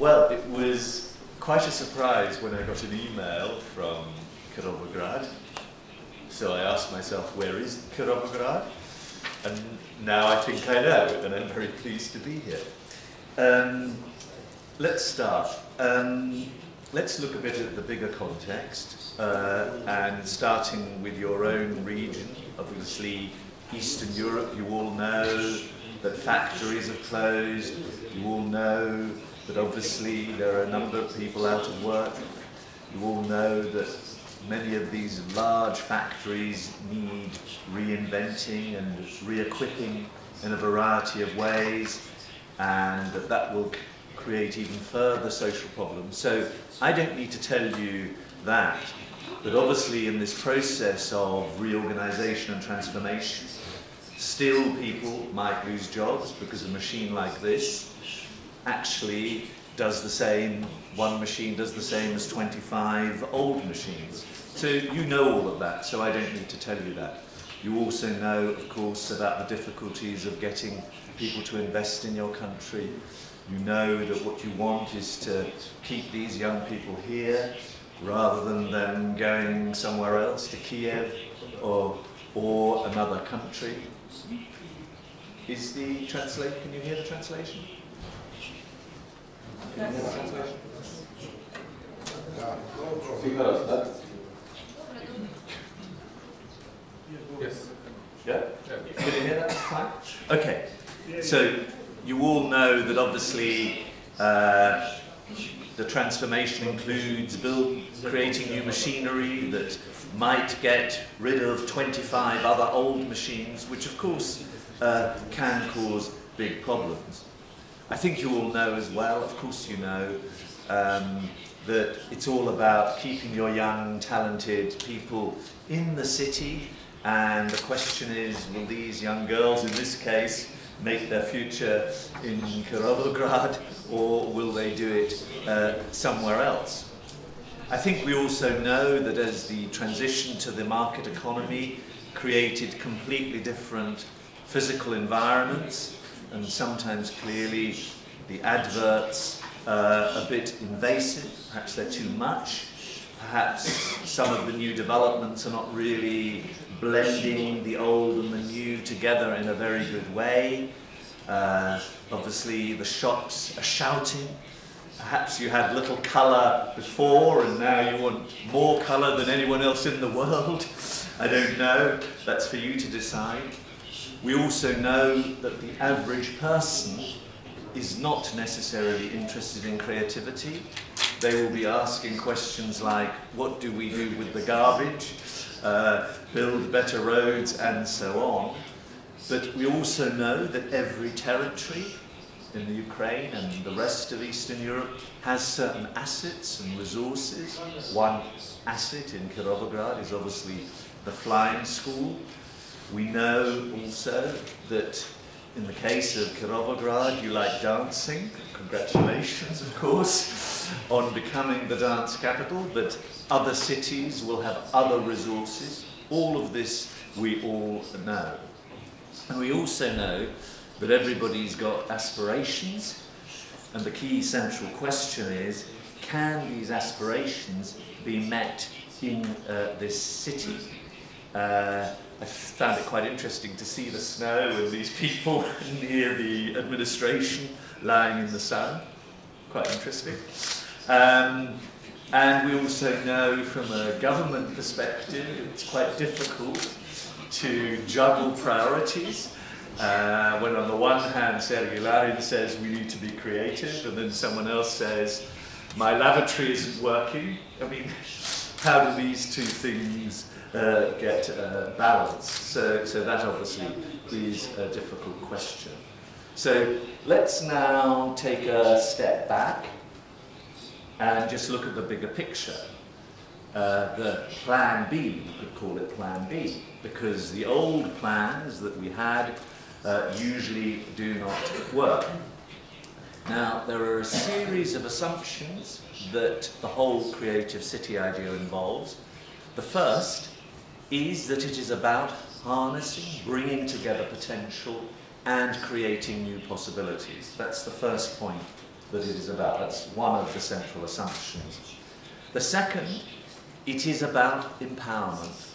Well, it was quite a surprise when I got an email from Kirovograd. So I asked myself, where is Kirovograd? And now I think I know, and I'm very pleased to be here. Let's start. Let's look a bit at the bigger context, and starting with your own region, obviously Eastern Europe. You all know that factories have closed. You all know that obviously there are a number of people out of work. You all know that many of these large factories need reinventing and re-equipping in a variety of ways, and that will create even further social problems. So I don't need to tell you that, but obviously in this process of reorganization and transformation, still people might lose jobs because a machine like this actually does the same, one machine does the same as 25 old machines. So you know all of that, so I don't need to tell you that. You also know, of course, about the difficulties of getting people to invest in your country. You know that what you want is to keep these young people here rather than them going somewhere else, to Kiev or another country. Is the translation, can you hear the translation? Can you hear the translation? Yes. Yeah? Can you hear that? Fine? Okay. So you all know that obviously the transformation includes creating new machinery that might get rid of 25 other old machines, which of course can cause big problems. I think you all know as well, of course you know, that it's all about keeping your young, talented people in the city, and the question is, will these young girls, in this case, make their future in Kirovograd, or will they do it somewhere else? I think we also know that as the transition to the market economy created completely different physical environments, and sometimes clearly the adverts are a bit invasive, perhaps they're too much, perhaps some of the new developments are not really blending the old and the new together in a very good way. Obviously the shops are shouting. Perhaps you had little colour before and now you want more colour than anyone else in the world. I don't know, that's for you to decide. We also know that the average person is not necessarily interested in creativity. They will be asking questions like, what do we do with the garbage? Build better roads and so on. But we also know that every territory in the Ukraine and the rest of Eastern Europe has certain assets and resources. One asset in Kirovograd is obviously the flying school. We know also that in the case of Kirovograd, you like dancing. Congratulations, of course, on becoming the dance capital, but other cities will have other resources. All of this we all know. And we also know that everybody's got aspirations, and the key central question is, can these aspirations be met in this city? I found it quite interesting to see the snow and these people near the administration lying in the sun. Quite interesting. And we also know from a government perspective it's quite difficult to juggle priorities. When on the one hand Sergei Larin says we need to be creative, and then someone else says my lavatory isn't working. I mean, how do these two things get balanced? So that obviously is a difficult question. So let's now take a step back and just look at the bigger picture. The plan B, you could call it plan B, because the old plans that we had usually do not work. Now, there are a series of assumptions that the whole creative city idea involves. The first is that it is about harnessing, bringing together potential and creating new possibilities. That's the first point that it is about. That's one of the central assumptions. The second, it is about empowerment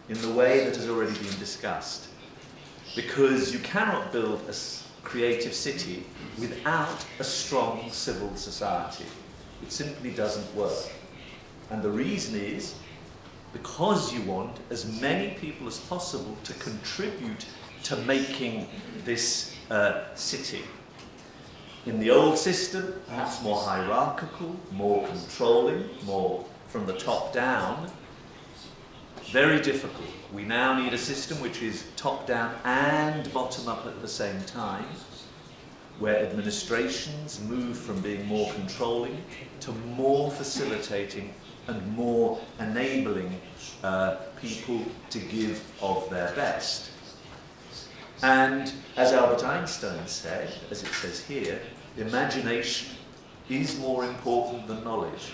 in the way that has already been discussed. Because you cannot build a creative city without a strong civil society. It simply doesn't work. And the reason is because you want as many people as possible to contribute to making this city. In the old system, perhaps more hierarchical, more controlling, more from the top down, very difficult. We now need a system which is top down and bottom up at the same time, where administrations move from being more controlling to more facilitating and more enabling people to give of their best. And as Albert Einstein said, as it says here, imagination is more important than knowledge,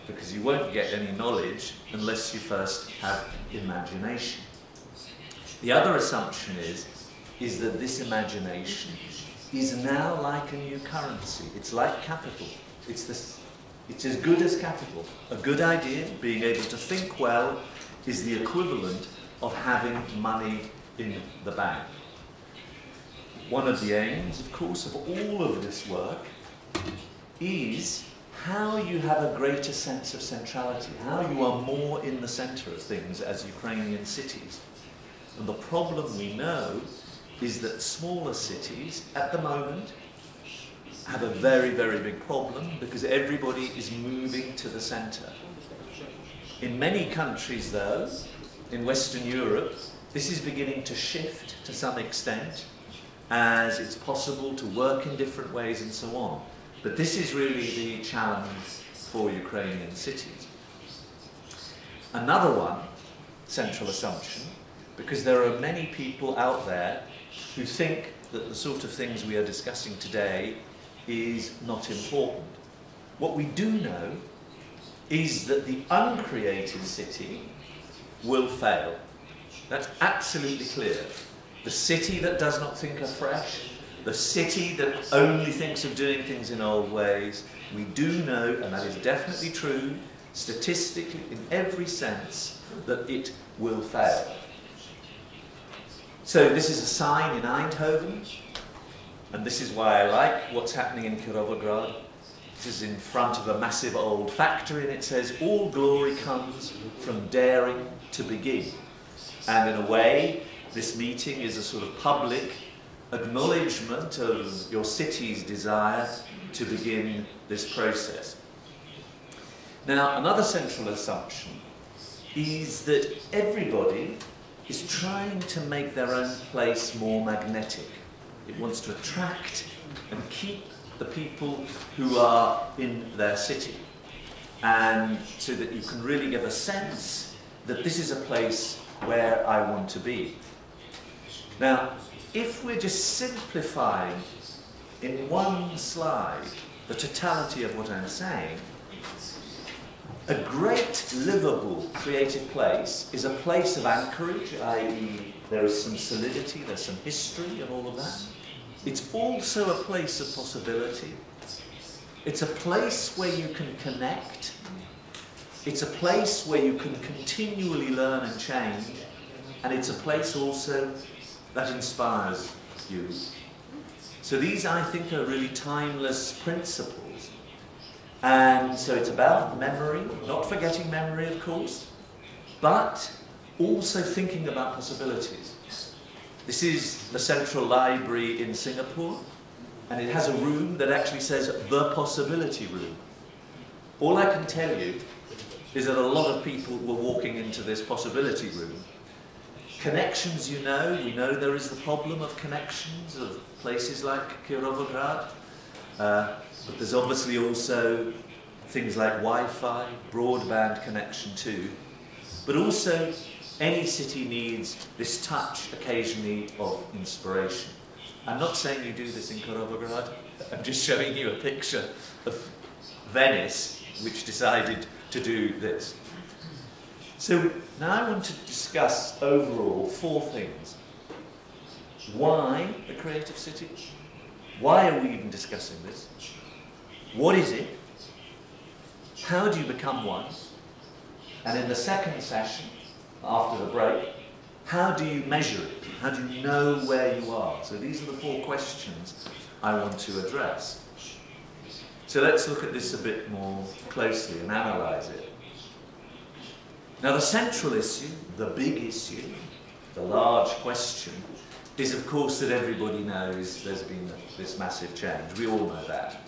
because you won't get any knowledge unless you first have imagination. The other assumption is that this imagination is now like a new currency. It's like capital. It's as good as capital. A good idea, being able to think well, is the equivalent of having money in the bank. One of the aims, of course, of all of this work is how you have a greater sense of centrality, how you are more in the center of things as Ukrainian cities. And the problem we know is that smaller cities, at the moment, have a very, very big problem because everybody is moving to the center. In many countries, though, in Western Europe, this is beginning to shift to some extent, as it's possible to work in different ways and so on. But this is really the challenge for Ukrainian cities. Another one, central assumption, because there are many people out there who think that the sort of things we are discussing today is not important. What we do know is that the uncreative city will fail. That's absolutely clear. The city that does not think afresh, the city that only thinks of doing things in old ways, we do know, and that is definitely true, statistically, in every sense, that it will fail. So this is a sign in Eindhoven, and this is why I like what's happening in Kirovograd. This is in front of a massive old factory, and it says, "All glory comes from daring to begin." And in a way, this meeting is a sort of public acknowledgement of your city's desire to begin this process. Now, another central assumption is that everybody is trying to make their own place more magnetic. It wants to attract and keep the people who are in their city, and so that you can really get a sense that this is a place where I want to be. Now, if we're just simplifying in one slide the totality of what I'm saying, a great, livable, creative place is a place of anchorage, i.e. there is some solidity, there's some history and all of that. It's also a place of possibility. It's a place where you can connect. It's a place where you can continually learn and change. And it's a place also that inspires you. So these, I think, are really timeless principles. And so it's about memory, not forgetting memory, of course, but also thinking about possibilities. This is the Central Library in Singapore, and it has a room that actually says the possibility room. All I can tell you is that a lot of people were walking into this possibility room. Connections, you know, we know there is the problem of connections of places like Kirovograd, but there's obviously also things like Wi-Fi, broadband connection too, but also any city needs this touch occasionally of inspiration. I'm not saying you do this in Kirovograd, I'm just showing you a picture of Venice, which decided to do this. So now I want to discuss overall 4 things. Why the creative city? Why are we even discussing this? what is it? How do you become one? And in the second session, after the break, how do you measure it? How do you know where you are? So these are the 4 questions I want to address. So let's look at this a bit more closely and analyze it. Now the central issue, the big issue, the large question, is of course that everybody knows there's been this massive change. We all know that.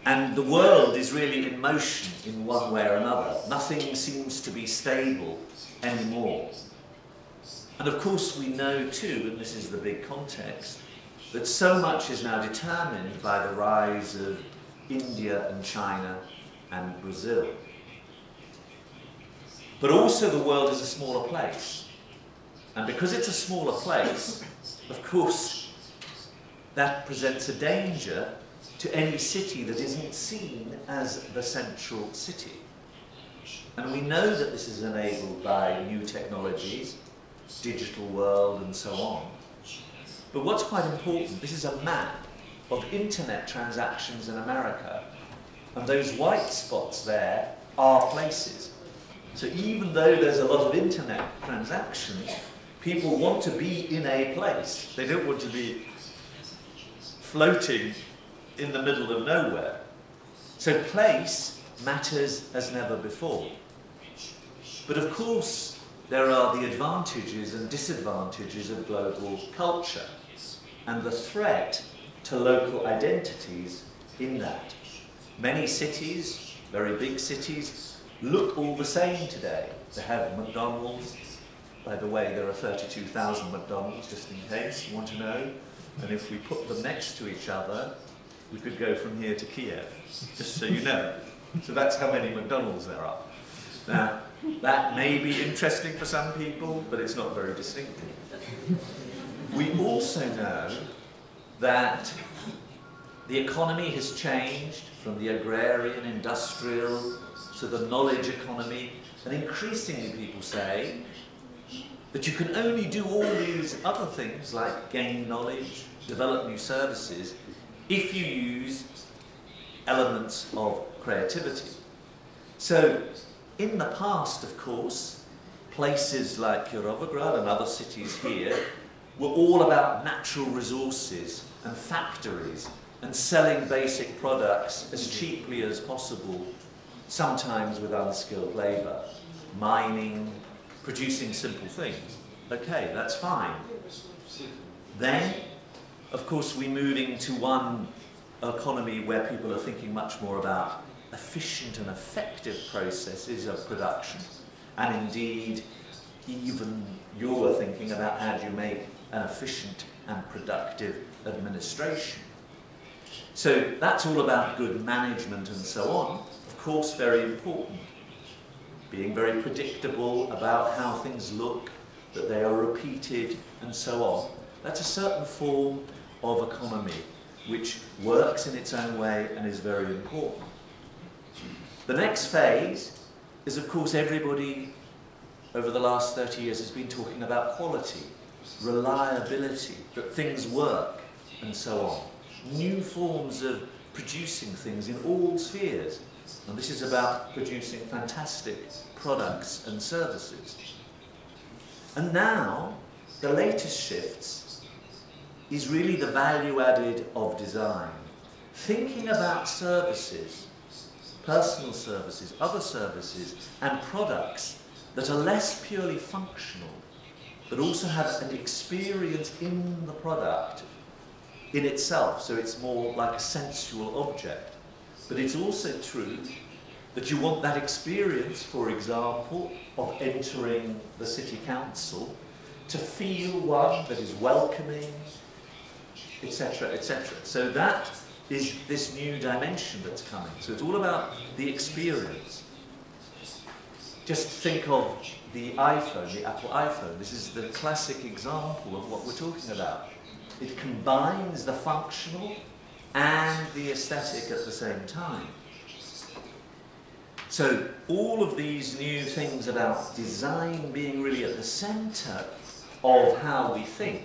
And the world is really in motion in one way or another. Nothing seems to be stable anymore. And of course we know too, and this is the big context, that so much is now determined by the rise of India and China and Brazil. But also the world is a smaller place. And because it's a smaller place, of course, that presents a danger to any city that isn't seen as the central city. And we know that this is enabled by new technologies, digital world and so on. But what's quite important, this is a map of internet transactions in America, and those white spots there are places. So even though there's a lot of internet transactions, people want to be in a place. They don't want to be floating in the middle of nowhere. So place matters as never before. But of course, there are the advantages and disadvantages of global culture and the threat to local identities in that. Many cities, very big cities, look all the same today. They have McDonald's. By the way, there are 32,000 McDonald's, just in case you want to know. And if we put them next to each other, we could go from here to Kiev, just so you know. So that's how many McDonald's there are. Now, that may be interesting for some people, but it's not very distinctive. We also know that the economy has changed from the agrarian, industrial, to the knowledge economy, and increasingly people say that you can only do all these other things like gain knowledge, develop new services, if you use elements of creativity. So in the past, of course, places like Kirovograd and other cities here were all about natural resources and factories and selling basic products as cheaply as possible, sometimes with unskilled labour, mining, producing simple things. Okay, that's fine. Then, of course, we're moving to one economy where people are thinking much more about efficient and effective processes of production. And indeed, even you were thinking about how do you make an efficient and productive administration. So that's all about good management and so on. Of course, very important. Being very predictable about how things look, that they are repeated and so on. That's a certain form of economy which works in its own way and is very important. The next phase is, of course, everybody over the last 30 years has been talking about quality, reliability, that things work and so on. New forms of producing things in all spheres. And this is about producing fantastic products and services. And now, the latest shifts is really the value added of design. Thinking about services, personal services, other services, and products that are less purely functional, but also have an experience in the product in itself, so it's more like a sensual object. But it's also true that you want that experience, for example, of entering the city council, to feel one that is welcoming, etc., etc. So that is this new dimension that's coming. So it's all about the experience. Just think of the iPhone, the Apple iPhone. This is the classic example of what we're talking about. It combines the functional and the aesthetic at the same time. So all of these new things about design being really at the center of how we think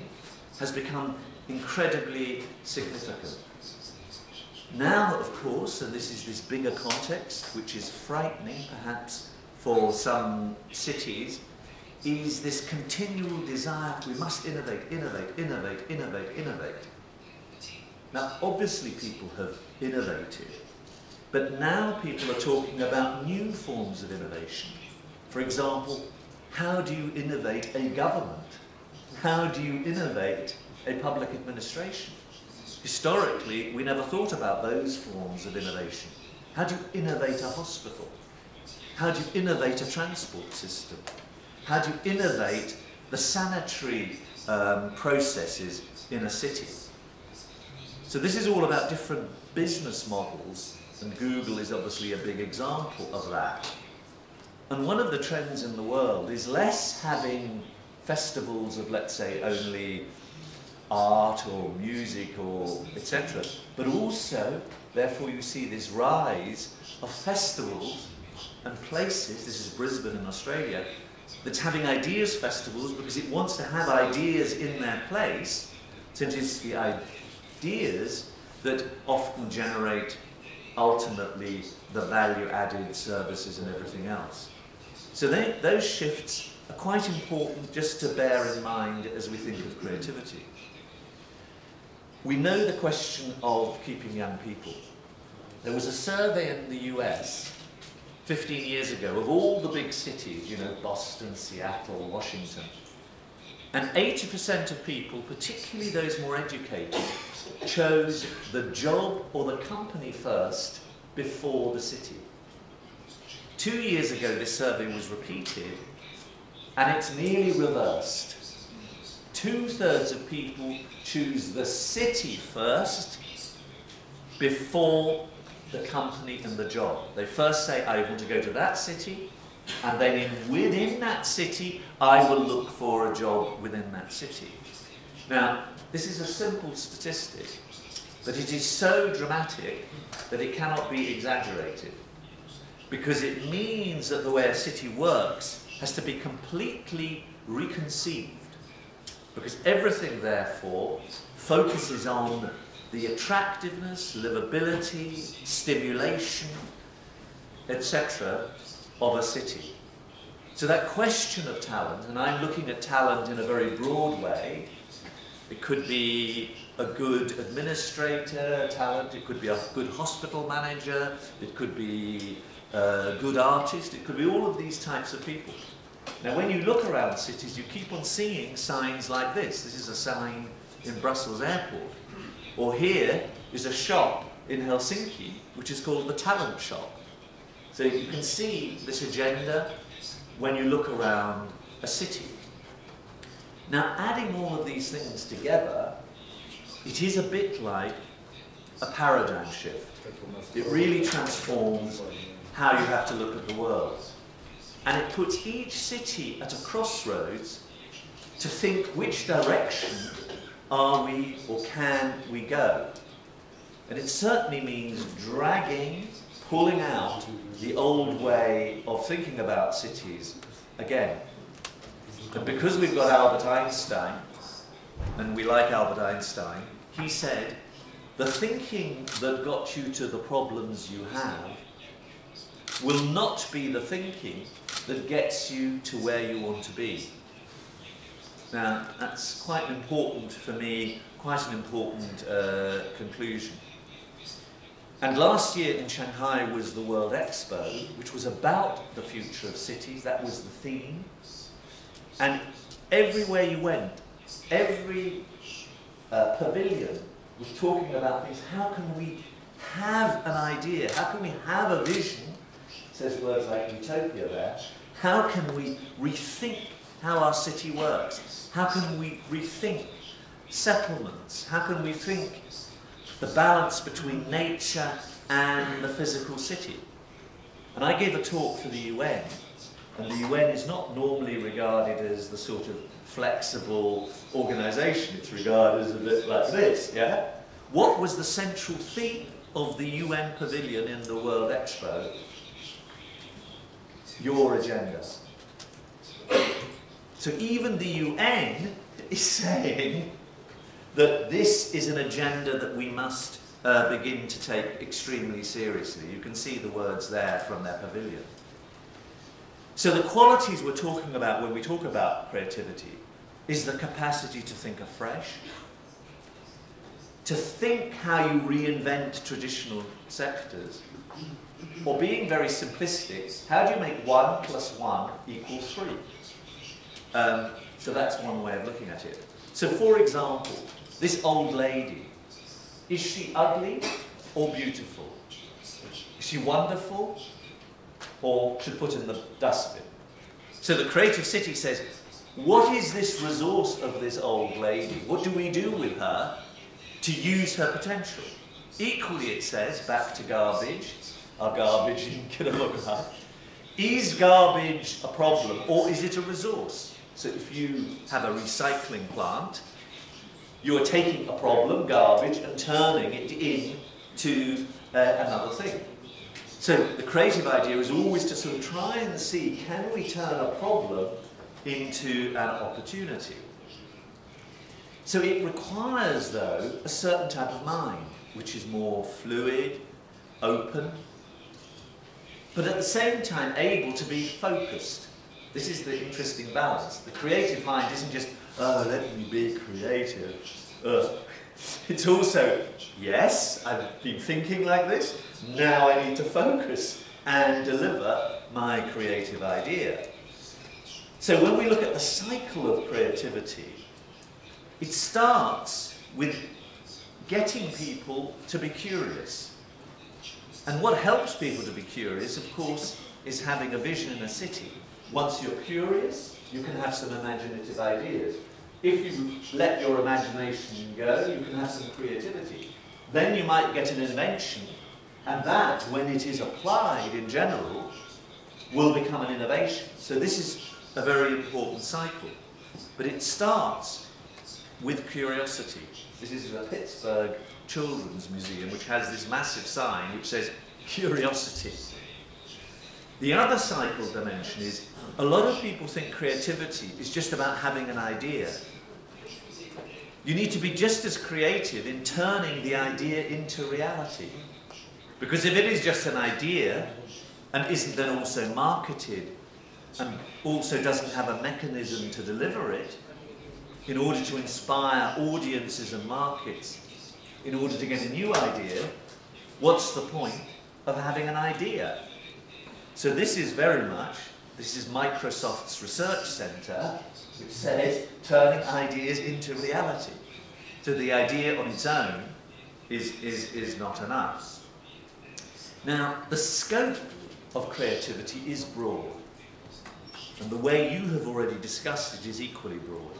has become incredibly significant. Now, of course, and this is this bigger context, which is frightening perhaps for some cities, is this continual desire, we must innovate, innovate, innovate, innovate, innovate. Now, obviously people have innovated, but now people are talking about new forms of innovation. For example, how do you innovate a government? How do you innovate a public administration? Historically, we never thought about those forms of innovation. How do you innovate a hospital? How do you innovate a transport system? How do you innovate the sanitary processes in a city? So this is all about different business models, and Google is obviously a big example of that. And one of the trends in the world is less having festivals of, let's say, only art or music or etc., but also, therefore, you see this rise of festivals and places, this is Brisbane in Australia, that's having ideas festivals because it wants to have ideas in their place, since it's the ideas that often generate ultimately the value-added services and everything else. So those shifts are quite important just to bear in mind as we think of creativity. We know the question of keeping young people. There was a survey in the US 15 years ago of all the big cities, you know, Boston, Seattle, Washington, and 80% of people, particularly those more educated, chose the job or the company first before the city. 2 years ago this survey was repeated, and it's nearly reversed. 2/3 of people choose the city first before the company and the job. They first say, I want to go to that city, and then within that city, I will look for a job within that city. Now, this is a simple statistic, but it is so dramatic that it cannot be exaggerated, because it means that the way a city works has to be completely reconceived, because everything, therefore, focuses on the attractiveness, livability, stimulation, etc. of a city. So that question of talent, and I'm looking at talent in a very broad way, it could be a good administrator talent, it could be a good hospital manager, it could be a good artist, it could be all of these types of people. Now when you look around cities, you keep on seeing signs like this. This is a sign in Brussels airport. Or here is a shop in Helsinki, which is called the Talent Shop. So you can see this agenda when you look around a city. Now, adding all of these things together, it is a bit like a paradigm shift. It really transforms how you have to look at the world. And it puts each city at a crossroads to think which direction are we or can we go. And it certainly means dragging, pulling out the old way of thinking about cities again. And because we've got Albert Einstein, and we like Albert Einstein, he said, the thinking that got you to the problems you have will not be the thinking that gets you to where you want to be. Now, that's quite important for me, quite an important conclusion. And last year in Shanghai was the World Expo, which was about the future of cities. That was the theme. And everywhere you went, every pavilion was talking about things. How can we have an idea? How can we have a vision? It says words like utopia there. How can we rethink how our city works? How can we rethink settlements? How can we think the balance between nature and the physical city? And I gave a talk for the UN, and the UN is not normally regarded as the sort of flexible organisation. It's regarded as a bit like this, yeah? What was the central theme of the UN pavilion in the World Expo? Your agenda. So even the UN is saying that this is an agenda that we must begin to take extremely seriously. You can see the words there from their pavilion. So the qualities we're talking about when we talk about creativity is the capacity to think afresh, to think how you reinvent traditional sectors, or being very simplistic, how do you make 1 + 1 = 3? So that's one way of looking at it. So for example, this old lady, is she ugly or beautiful? Is she wonderful or should put in the dustbin? So the creative city says, what is this resource of this old lady? What do we do with her to use her potential? Equally it says, back to garbage, our garbage in Kilometer, is garbage a problem or is it a resource? So if you have a recycling plant, you're taking a problem, garbage, and turning it into another thing. So the creative idea is always to sort of try and see, can we turn a problem into an opportunity? So it requires, though, a certain type of mind, which is more fluid, open, but at the same time able to be focused. This is the interesting balance. The creative mind isn't just, oh, let me be creative. It's also, yes, I've been thinking like this, now I need to focus and deliver my creative idea. So when we look at the cycle of creativity, it starts with getting people to be curious. And what helps people to be curious, of course, is having a vision in a city. Once you're curious, you can have some imaginative ideas. If you let your imagination go, you can have some creativity. Then you might get an invention, and that, when it is applied in general, will become an innovation. So this is a very important cycle. But it starts with curiosity. This is a Pittsburgh Children's Museum, which has this massive sign which says, curiosity. The other cycle dimension is, a lot of people think creativity is just about having an idea. You need to be just as creative in turning the idea into reality. Because if it is just an idea, and isn't then also marketed, and also doesn't have a mechanism to deliver it, in order to inspire audiences and markets, in order to get a new idea, what's the point of having an idea? So this is very much, this is Microsoft's research center, which says turning ideas into reality. So the idea on its own is not enough. Now, the scope of creativity is broad. And the way you have already discussed it is equally broad.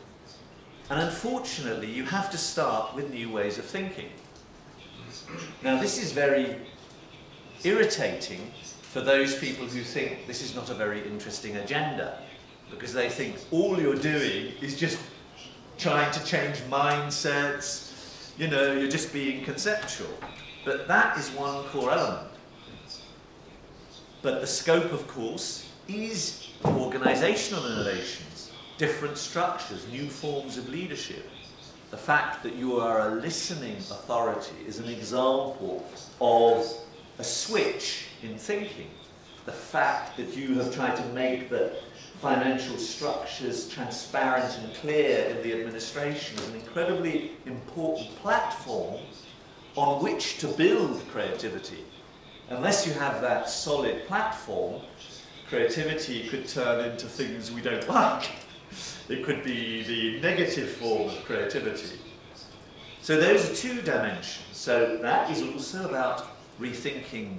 And unfortunately, you have to start with new ways of thinking. Now, this is very irritating for those people who think this is not a very interesting agenda, because they think all you're doing is just trying to change mindsets, you know, you're just being conceptual. But that is one core element. But the scope, of course, is organizational innovations, different structures, new forms of leadership. The fact that you are a listening authority is an example of a switch in thinking. The fact that you have tried to make the financial structures transparent and clear in the administration is an incredibly important platform on which to build creativity. Unless you have that solid platform, creativity could turn into things we don't like. It could be the negative form of creativity. So those are two dimensions. So that is also about rethinking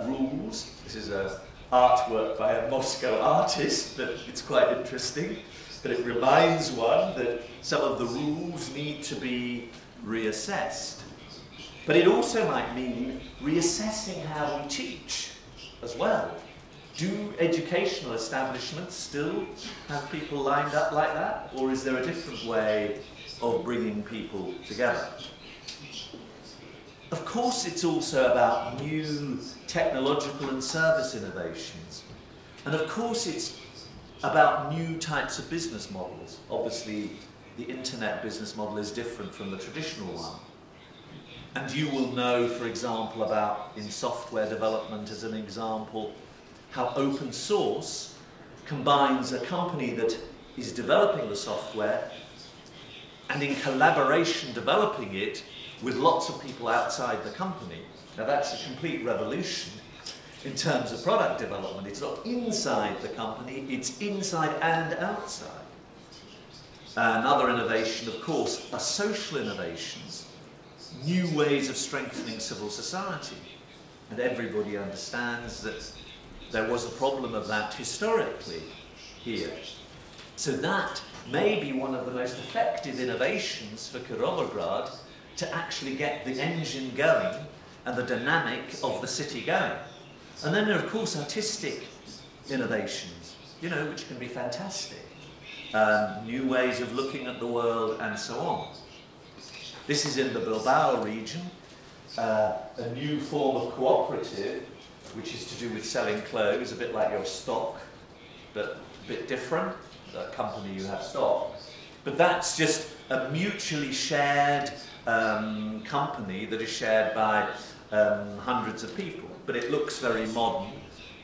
rules. This is an artwork by a Moscow artist, but it's quite interesting. But it reminds one that some of the rules need to be reassessed. But it also might mean reassessing how we teach as well. Do educational establishments still have people lined up like that? Or is there a different way of bringing people together? Of course, it's also about new technological and service innovations. And of course, it's about new types of business models. Obviously, the internet business model is different from the traditional one. And you will know, for example, about in software development as an example, how open source combines a company that is developing the software and in collaboration developing it with lots of people outside the company. Now that's a complete revolution in terms of product development. It's not inside the company, it's inside and outside. Another innovation, of course, are social innovations, new ways of strengthening civil society. And everybody understands that there was a problem of that historically here. So that may be one of the most effective innovations for Kirovograd to actually get the engine going and the dynamic of the city going. And then there are, of course, artistic innovations, you know, which can be fantastic. New ways of looking at the world and so on. This is in the Bilbao region, a new form of cooperative, which is to do with selling clothes, a bit like your stock, but a bit different. The company you have stock. But that's just a mutually shared company that is shared by hundreds of people. But it looks very modern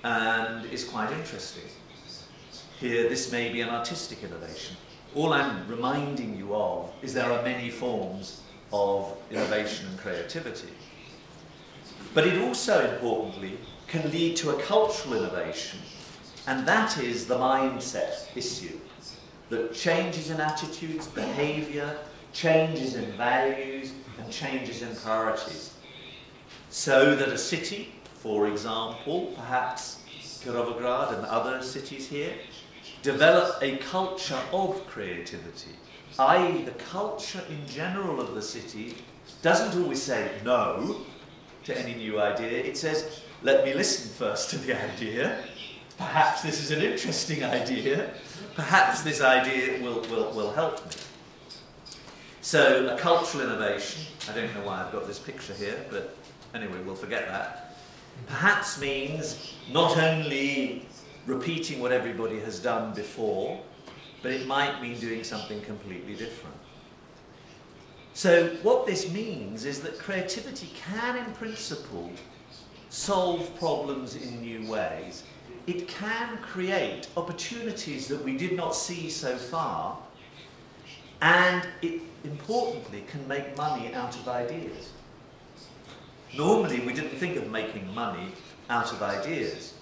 and is quite interesting. Here, this may be an artistic innovation. All I'm reminding you of is there are many forms of innovation and creativity. But it also, importantly, can lead to a cultural innovation, and that is the mindset issue. That changes in attitudes, behaviour, changes in values, and changes in priorities. So that a city, for example, perhaps Kirovograd and other cities here, develop a culture of creativity, i.e. the culture in general of the city doesn't always say no to any new idea. It says, let me listen first to the idea. Perhaps this is an interesting idea. Perhaps this idea will help me. So a cultural innovation, I don't know why I've got this picture here, but anyway, we'll forget that. Perhaps means not only repeating what everybody has done before, but it might mean doing something completely different. So what this means is that creativity can, in principle, solve problems in new ways. It can create opportunities that we did not see so far, and it, importantly, can make money out of ideas. Normally, we didn't think of making money out of ideas.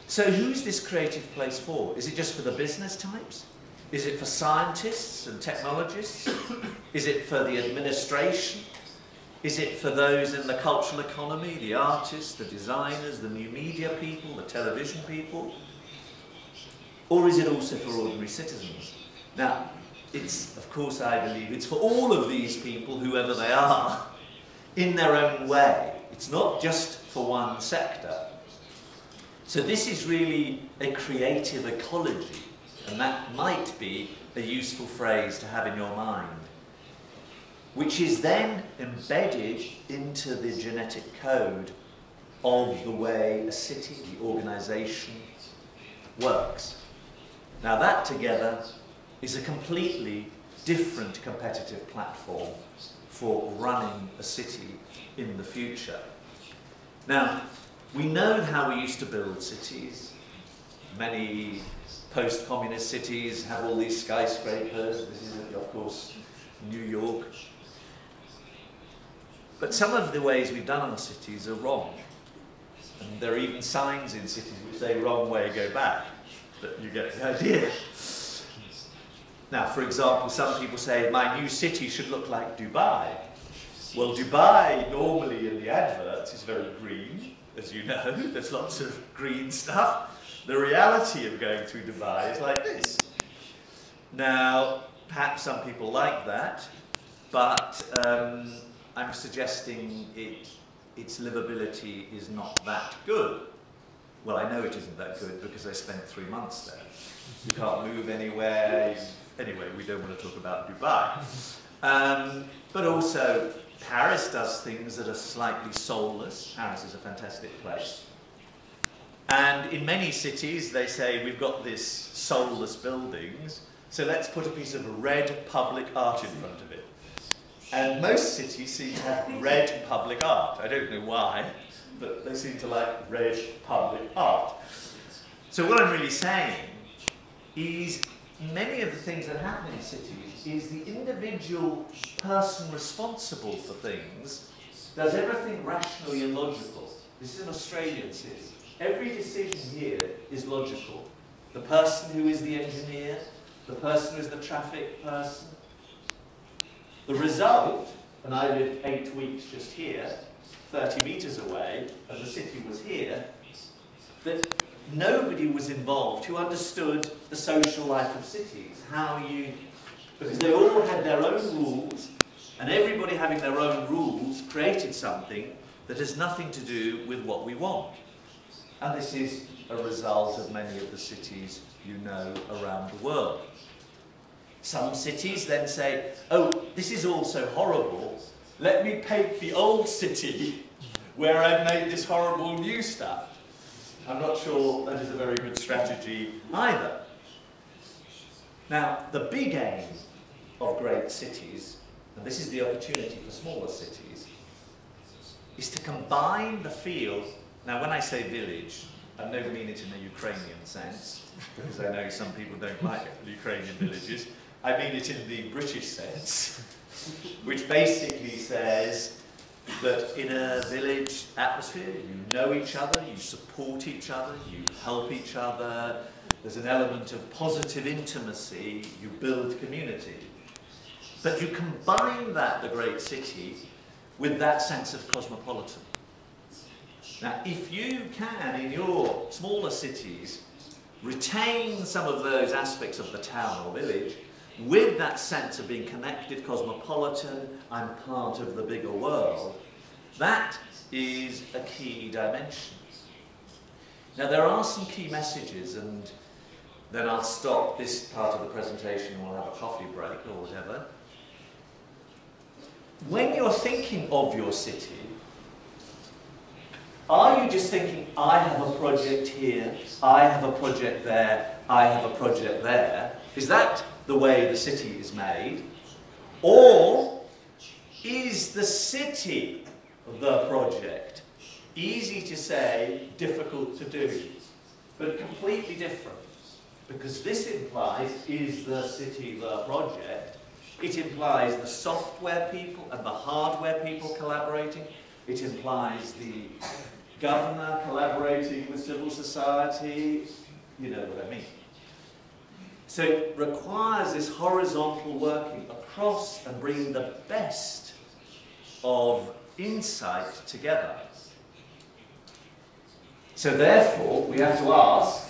So who's this creative place for? Is it just for the business types? Is it for scientists and technologists? Is it for the administration? Is it for those in the cultural economy, the artists, the designers, the new media people, the television people? Or is it also for ordinary citizens? Now, it's, of course, I believe, it's for all of these people, whoever they are, in their own way. It's not just for one sector. So this is really a creative ecology, and that might be a useful phrase to have in your mind, which is then embedded into the genetic code of the way a city, the organisation, works. Now that together is a completely different competitive platform for running a city in the future. Now, we know how we used to build cities. Many post-communist cities have all these skyscrapers. This is, of course, New York. But some of the ways we've done our cities are wrong. And there are even signs in cities which say wrong way, go back. But you get the idea. Now, for example, some people say my new city should look like Dubai. Well, Dubai normally in the adverts is very green, as you know. There's lots of green stuff. The reality of going through Dubai is like this. Now, perhaps some people like that, but I'm suggesting its livability is not that good. Well, I know it isn't that good because I spent 3 months there. You can't move anywhere. Anyway, we don't want to talk about Dubai. But also, Paris does things that are slightly soulless. Paris is a fantastic place. And in many cities, they say, we've got these soulless buildings, so let's put a piece of red public art in front of it. And most cities seem to have red public art. I don't know why, but they seem to like red public art. So what I'm really saying is many of the things that happen in cities is the individual person responsible for things does everything rationally and logical. This is an Australian city. Every decision here is logical. The person who is the engineer, the person who is the traffic person. The result, and I lived 8 weeks just here, 30 metres away, and the city was here, that nobody was involved who understood the social life of cities, because they all had their own rules, and everybody having their own rules created something that has nothing to do with what we want. And this is a result of many of the cities you know around the world. Some cities then say, oh, this is all so horrible, let me paint the old city where I've made this horrible new stuff. I'm not sure that is a very good strategy either. Now, the big aim of great cities, and this is the opportunity for smaller cities, is to combine the feel. Now, when I say village, I don't mean it in a Ukrainian sense, because I know some people don't like Ukrainian villages. I mean it in the British sense, which basically says that in a village atmosphere, you know each other, you support each other, you help each other, there's an element of positive intimacy, you build community. But you combine that, the great city, with that sense of cosmopolitan. Now, if you can, in your smaller cities, retain some of those aspects of the town or village, with that sense of being connected, cosmopolitan, I'm part of the bigger world, that is a key dimension. Now, there are some key messages, and then I'll stop this part of the presentation and we'll have a coffee break or whatever. When you're thinking of your city, are you just thinking, I have a project here, I have a project there, I have a project there? Is that the way the city is made? Or is the city the project? Easy to say, difficult to do, but completely different. Because this implies, is the city the project? It implies the software people and the hardware people collaborating. It implies the governor collaborating with civil society. You know what I mean. So it requires this horizontal working across and bringing the best of insight together. So therefore, we have to ask,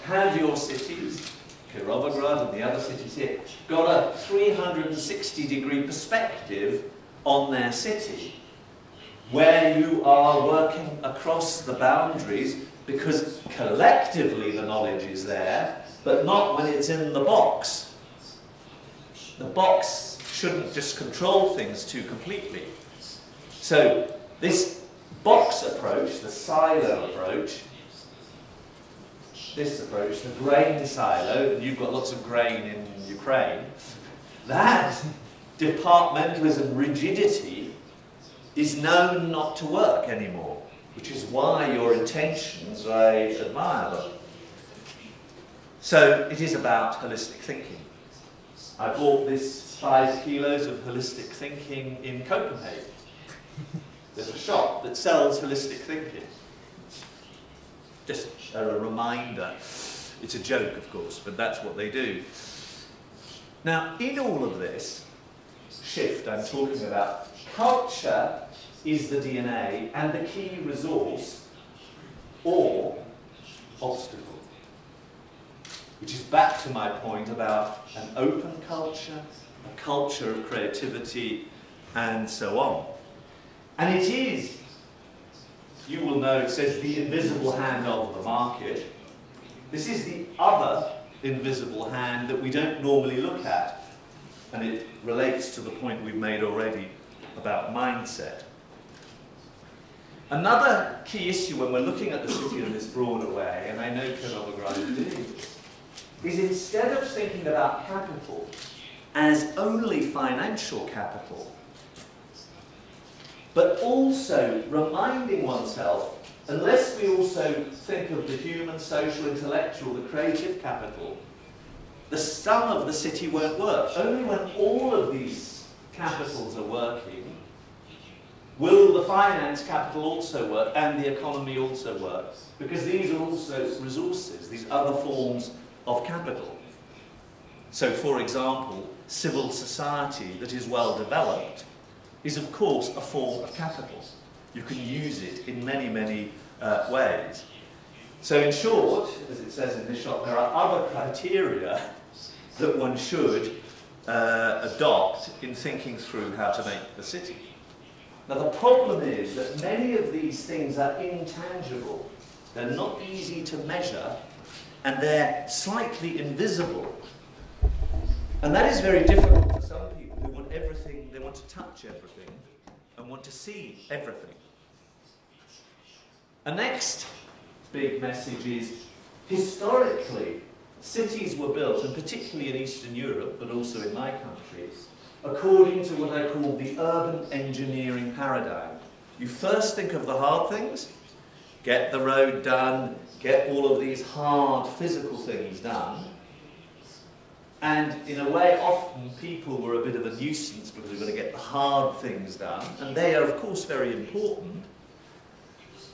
have your cities, Kirovograd and the other cities here, got a 360-degree perspective on their city, where you are working across the boundaries because collectively the knowledge is there, but not when it's in the box. The box shouldn't just control things too completely. So this box approach, the silo approach, this approach, the grain silo, and you've got lots of grain in Ukraine, that departmentalism rigidity is known not to work anymore, which is why your intentions, I admire them. So it is about holistic thinking. I bought this 5 kilos of holistic thinking in Copenhagen. There's a shop that sells holistic thinking. Just a reminder. It's a joke, of course, but that's what they do. Now, in all of this shift I'm talking about, culture is the DNA and the key resource or obstacle. Which is back to my point about an open culture, a culture of creativity, and so on. And it is, you will know, it says the invisible hand of the market. This is the other invisible hand that we don't normally look at. And it relates to the point we've made already about mindset. Another key issue when we're looking at the city in this broader way, and I know Kirovograd is doing this, is instead of thinking about capital as only financial capital, but also reminding oneself, unless we also think of the human, social, intellectual, the creative capital, the sum of the city won't work. Only when all of these capitals are working will the finance capital also work and the economy also work, because these are also resources, these other forms of capital. So, for example, civil society that is well developed is, of course, a form of capital. You can use it in many, many ways. So, in short, as it says in this shot, there are other criteria that one should adopt in thinking through how to make the city. Now, the problem is that many of these things are intangible. They're not easy to measure, and they're slightly invisible. And that is very difficult for some people who want everything, they want to touch everything, and want to see everything. A next big message is, historically, cities were built, and particularly in Eastern Europe, but also in my country, according to what I call the urban engineering paradigm. You first think of the hard things, get the road done, get all of these hard physical things done, and in a way often people were a bit of a nuisance because we've got to get the hard things done, and they are of course very important,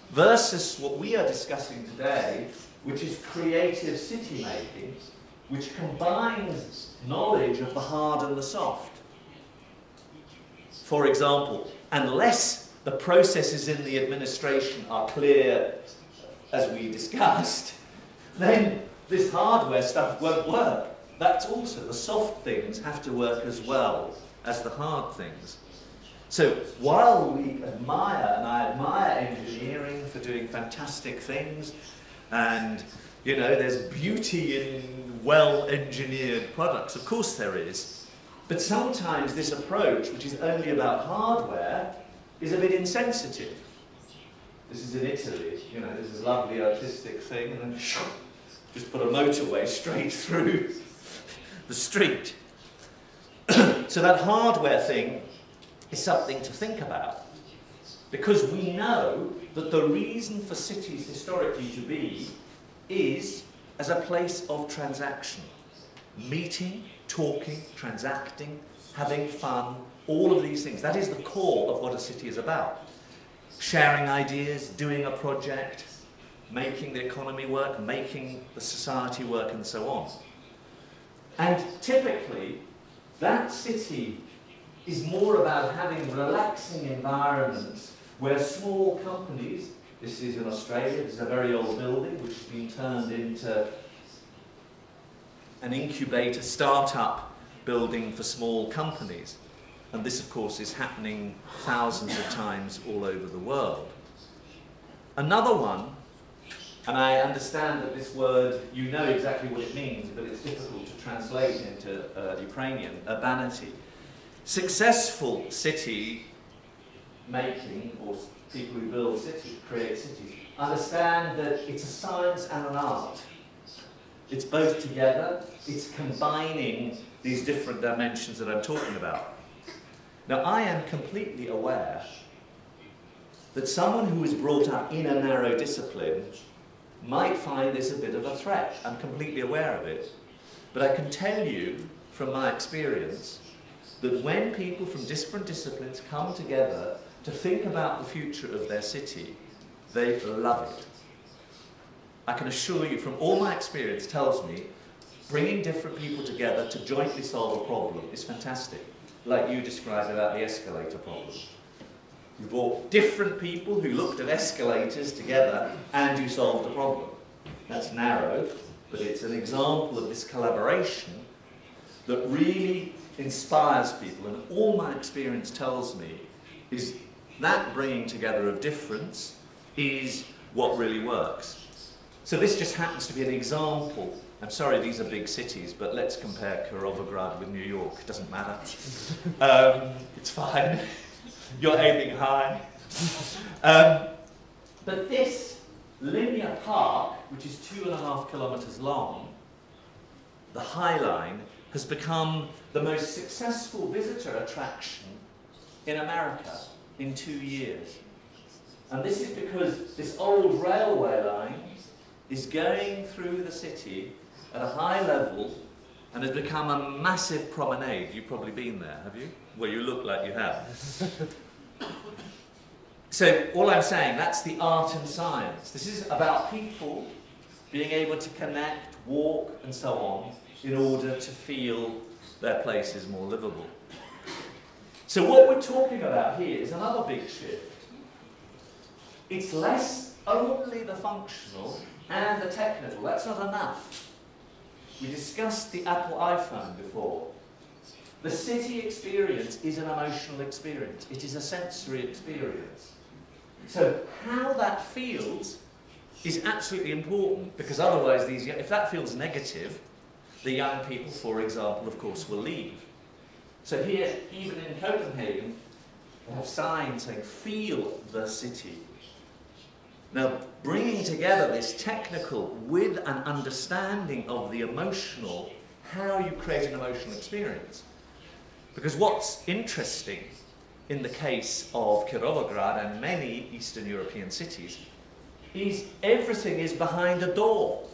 versus what we are discussing today, which is creative city making, which combines knowledge of the hard and the soft. For example, unless the processes in the administration are clear, as we discussed, then this hardware stuff won't work. That's also, the soft things have to work as well as the hard things. So while we admire, and I admire engineering for doing fantastic things, and you know, there's beauty in well-engineered products, of course there is. But sometimes this approach, which is only about hardware, is a bit insensitive. This is in Italy, you know, this is a lovely artistic thing, and then just put a motorway straight through the street. So that hardware thing is something to think about, because we know that the reason for cities historically to be is as a place of transaction. Meeting, talking, transacting, having fun, all of these things. That is the core of what a city is about. Sharing ideas, doing a project, making the economy work, making the society work, and so on. And typically, that city is more about having relaxing environments where small companies, this is in Australia, this is a very old building which has been turned into an incubator, start-up building for small companies. And this, of course, is happening thousands of times all over the world. Another one, and I understand that this word, you know exactly what it means, but it's difficult to translate into Ukrainian, urbanity. Successful city making, or people who build cities, create cities, understand that it's a science and an art. It's both together, it's combining these different dimensions that I'm talking about. Now, I am completely aware that someone who is brought up in a narrow discipline might find this a bit of a threat. I'm completely aware of it. But I can tell you from my experience that when people from different disciplines come together to think about the future of their city, they love it. I can assure you, from all my experience tells me, bringing different people together to jointly solve a problem is fantastic. Like you described about the escalator problem. You brought different people who looked at escalators together and you solved the problem. That's narrow, but it's an example of this collaboration that really inspires people, and all my experience tells me is that bringing together of difference is what really works. So this just happens to be an example. I'm sorry, these are big cities, but let's compare Kirovograd with New York. It doesn't matter. It's fine. You're aiming high. But this linear park, which is 2.5 kilometers long, the High Line, has become the most successful visitor attraction in America. in 2 years. And this is because this old railway line is going through the city at a high level and has become a massive promenade. You've probably been there, have you? Well, you look like you have. So all I'm saying, that's the art and science. This is about people being able to connect, walk, and so on, in order to feel their place is more livable. So what we're talking about here is another big shift. It's less only the functional and the technical. That's not enough. We discussed the Apple iPhone before. The city experience is an emotional experience. It is a sensory experience. So how that feels is absolutely important, because otherwise, if that feels negative, the young people, for example, of course, will leave. So here, even in Copenhagen, they have signs saying, feel the city. Now, bringing together this technical with an understanding of the emotional, how you create an emotional experience. Because what's interesting in the case of Kirovograd and many Eastern European cities is everything is behind a door.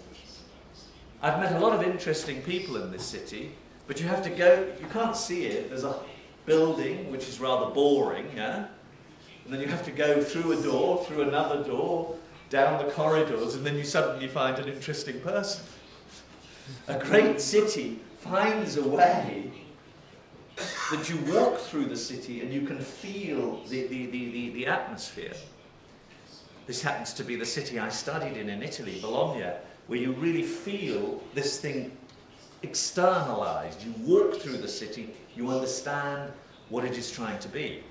I've met a lot of interesting people in this city, but you have to go, you can't see it. There's a building which is rather boring, yeah? And then you have to go through a door, through another door, down the corridors, and then you suddenly find an interesting person. A great city finds a way that you walk through the city and you can feel the atmosphere. This happens to be the city I studied in Italy, Bologna, where you really feel this thing externalized. You walk through the city, you understand what it is trying to be.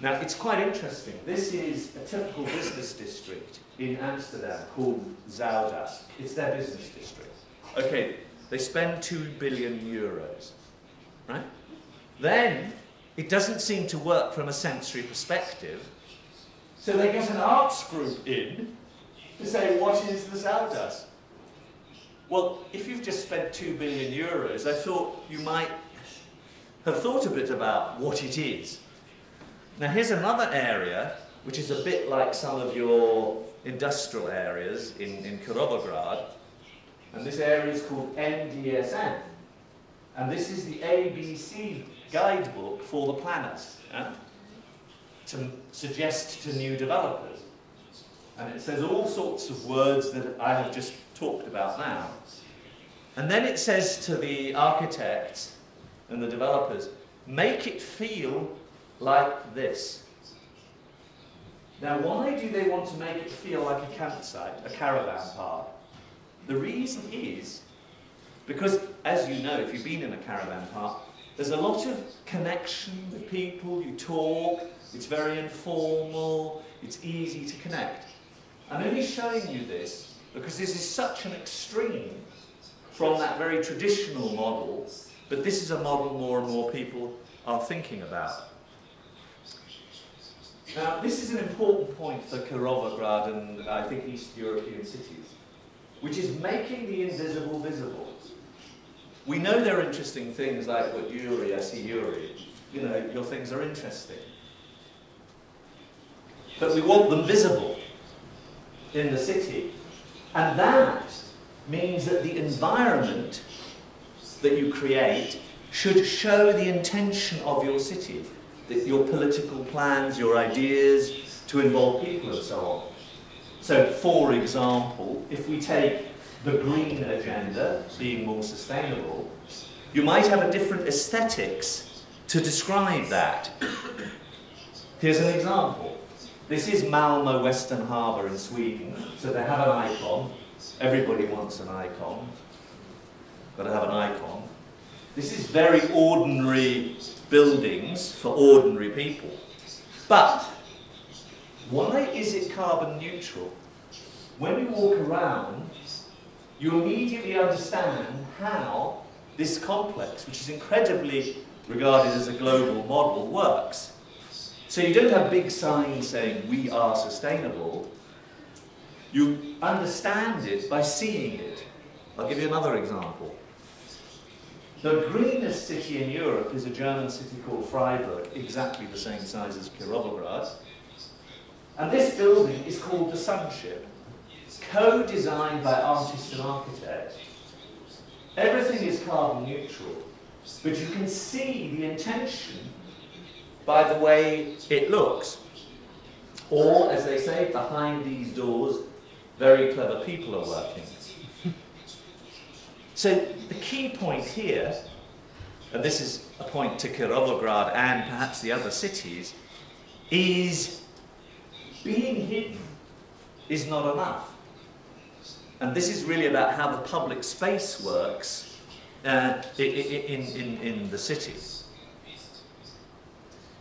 Now, it's quite interesting. This is a typical business district in Amsterdam called Zuidas. It's their business district. Okay, they spend 2 billion euros, right? Then, it doesn't seem to work from a sensory perspective, so they get an arts group in to say, what is the Zuidas? Well, if you've just spent 2 billion euros, I thought you might have thought a bit about what it is. Now here's another area which is a bit like some of your industrial areas in Kirovograd, and this area is called NDSN, and this is the ABC guidebook for the planners, yeah? To suggest to new developers. And it says all sorts of words that I have just talked about now. And then it says to the architects and the developers, make it feel like this. Now, why do they want to make it feel like a campsite, a caravan park? The reason is because, as you know, if you've been in a caravan park, there's a lot of connection with people, you talk, it's very informal, it's easy to connect. I'm only showing you this because this is such an extreme from that very traditional model, but this is a model more and more people are thinking about. Now, this is an important point for Kirovograd and I think East European cities, which is making the invisible visible. We know there are interesting things like what Yuri, I see Yuri, you know, your things are interesting. But we want them visible in the city. And that means that the environment that you create should show the intention of your city, that your political plans, your ideas to involve people and so on. So, for example, if we take the green agenda, being more sustainable, you might have a different aesthetics to describe that. Here's an example. This is Malmö Western Harbour in Sweden, so they have an icon. Everybody wants an icon. Got to have an icon. This is very ordinary buildings for ordinary people. But why is it carbon neutral? When you walk around, you immediately understand how this complex, which is incredibly regarded as a global model, works. So you don't have big signs saying, we are sustainable. You understand it by seeing it. I'll give you another example. The greenest city in Europe is a German city called Freiburg, exactly the same size as Kirovograd. And this building is called the Sunship, co-designed by artists and architects. Everything is carbon neutral, but you can see the intention by the way it looks. Or, as they say, behind these doors, very clever people are working. So the key point here, and this is a point to Kirovograd and perhaps the other cities, is being hidden is not enough. And this is really about how the public space works in the city.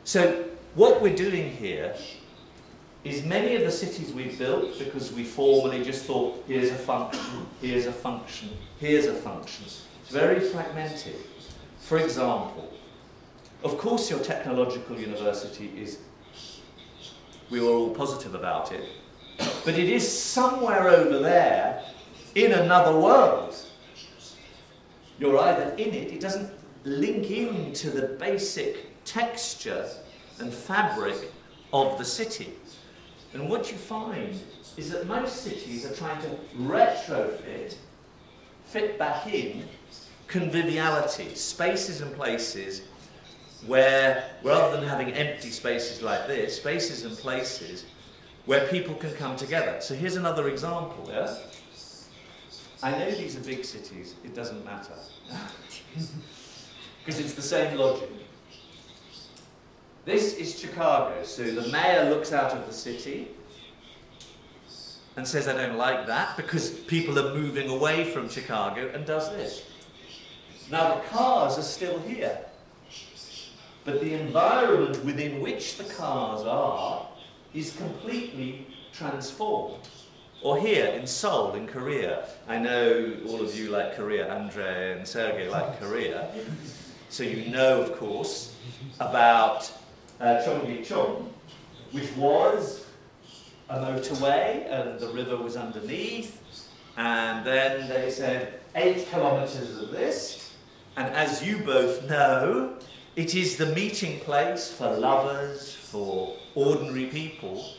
So what we're doing here is many of the cities we've built because we formally just thought, here's a function, here's a function, here's a function. It's very fragmented. For example, of course your technological university is, we were all positive about it, but it is somewhere over there in another world. You're either in it, it doesn't link into the basic texture and fabric of the city. And what you find is that most cities are trying to retrofit, fit back in, conviviality, spaces and places where, rather than having empty spaces like this, spaces and places where people can come together. So here's another example, yeah? I know these are big cities, it doesn't matter. Because it's the same logic. This is Chicago, so the mayor looks out of the city and says, I don't like that, because people are moving away from Chicago, and does this. Now the cars are still here, but the environment within which the cars are is completely transformed. Or here in Seoul, in Korea. I know all of you like Korea, Andre and Sergey like Korea. So you know, of course, about Cheonggi-cheong, which was a motorway, and the river was underneath, and then they said 8 kilometers of this, and as you both know, it is the meeting place for lovers, for ordinary people,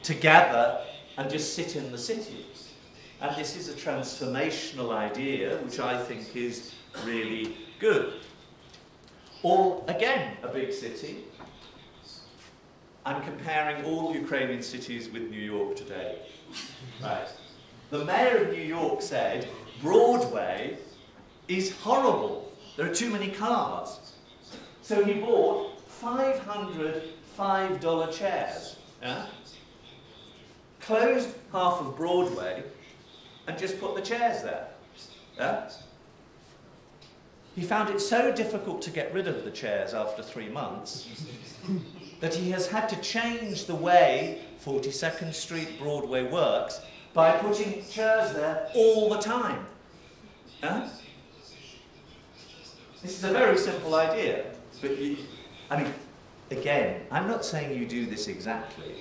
to gather and just sit in the city. And this is a transformational idea, which I think is really good. Or, again, a big city. I'm comparing all Ukrainian cities with New York today. Right. The mayor of New York said, Broadway is horrible. There are too many cars. So he bought 500 $5 chairs. Yeah? Closed half of Broadway and just put the chairs there. Yeah? He found it so difficult to get rid of the chairs after 3 months that he has had to change the way 42nd Street Broadway works by putting chairs there all the time. Yeah? This is a very simple idea, but I mean, again, I'm not saying you do this exactly.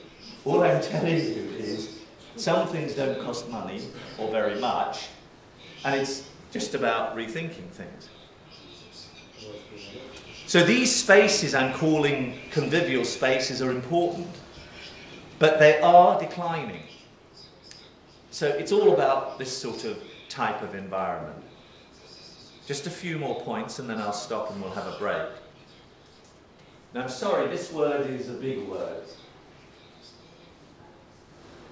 All I'm telling you is some things don't cost money or very much, and it's just about rethinking things. So these spaces I'm calling convivial spaces are important, but they are declining. So it's all about this sort of type of environment. Just a few more points and then I'll stop and we'll have a break. Now I'm sorry, this word is a big word.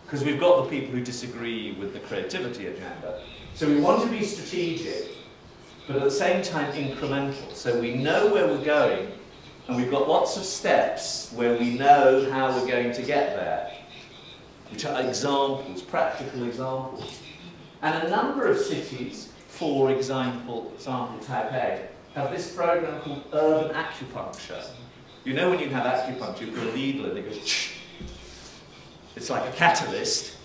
Because we've got the people who disagree with the creativity agenda. So we want to be strategic, but at the same time incremental. So we know where we're going, and we've got lots of steps where we know how we're going to get there, which are examples, practical examples. And a number of cities, for example Taipei, have this program called urban acupuncture. You know when you have acupuncture, you put a needle in, it goes shh. It's like a catalyst.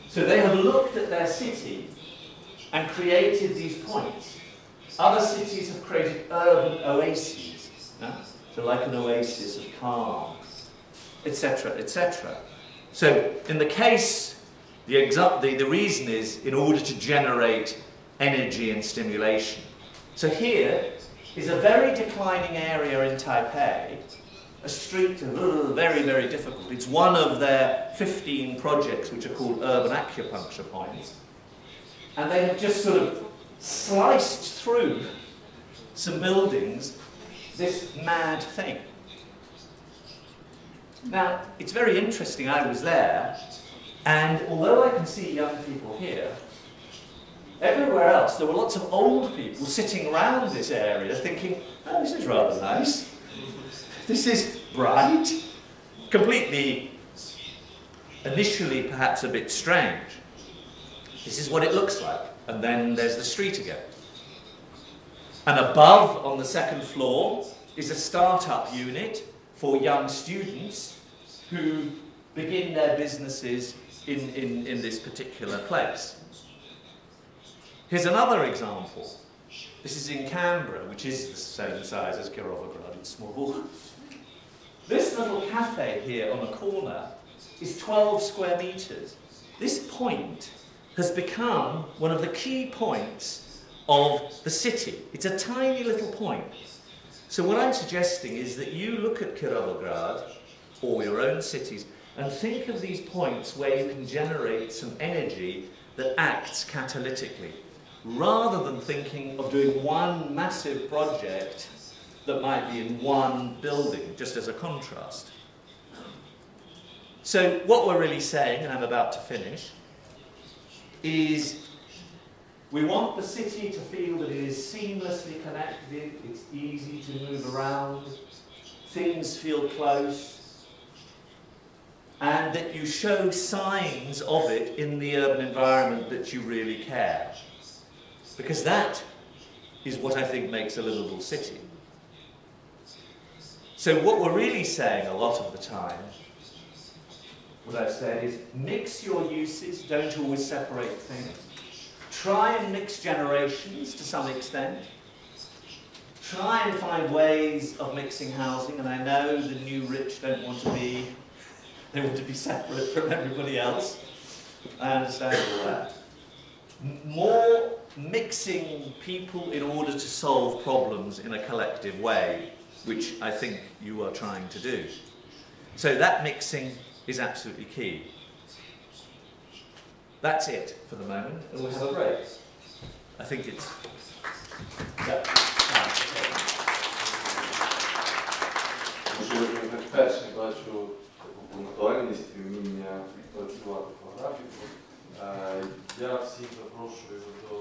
So they have looked at their city and created these points. Other cities have created urban oases, so like an oasis of calm, etc., etc. So in the case, the reason is in order to generate energy and stimulation. So here is a very declining area in Taipei, a street, very, very difficult. It's one of their 15 projects which are called urban acupuncture points. And they have just sort of sliced through some buildings, this mad thing. Now, it's very interesting, I was there, and although I can see young people here, everywhere else there were lots of old people sitting around this area thinking, oh, this is rather nice. This is bright, completely, initially perhaps a bit strange. This is what it looks like, and then there's the street again. And above, on the second floor, is a start-up unit for young students who begin their businesses in this particular place. Here's another example. This is in Canberra, which is the same size as Kirovograd, it's small. This little cafe here on the corner is 12 square meters. This point has become one of the key points of the city. It's a tiny little point. So what I'm suggesting is that you look at Kirovograd or your own cities and think of these points where you can generate some energy that acts catalytically, rather than thinking of doing one massive project that might be in one building, just as a contrast. So what we're really saying, and I'm about to finish, is we want the city to feel that it is seamlessly connected, it's easy to move around, things feel close, and that you show signs of it in the urban environment that you really care. Because that is what I think makes a livable city. So what we're really saying a lot of the time, what I've said is, mix your uses, don't always separate things. Try and mix generations to some extent. Try and find ways of mixing housing, and I know the new rich don't want to be, they want to be separate from everybody else. I understand all that. More mixing people in order to solve problems in a collective way, which I think you are trying to do. So that mixing is absolutely key. That's it for the moment, and we'll have a break. I think it's... Yeah. Перше бачу таку пунктуальність і вміння працювати по графіку. Я всіх запрошую до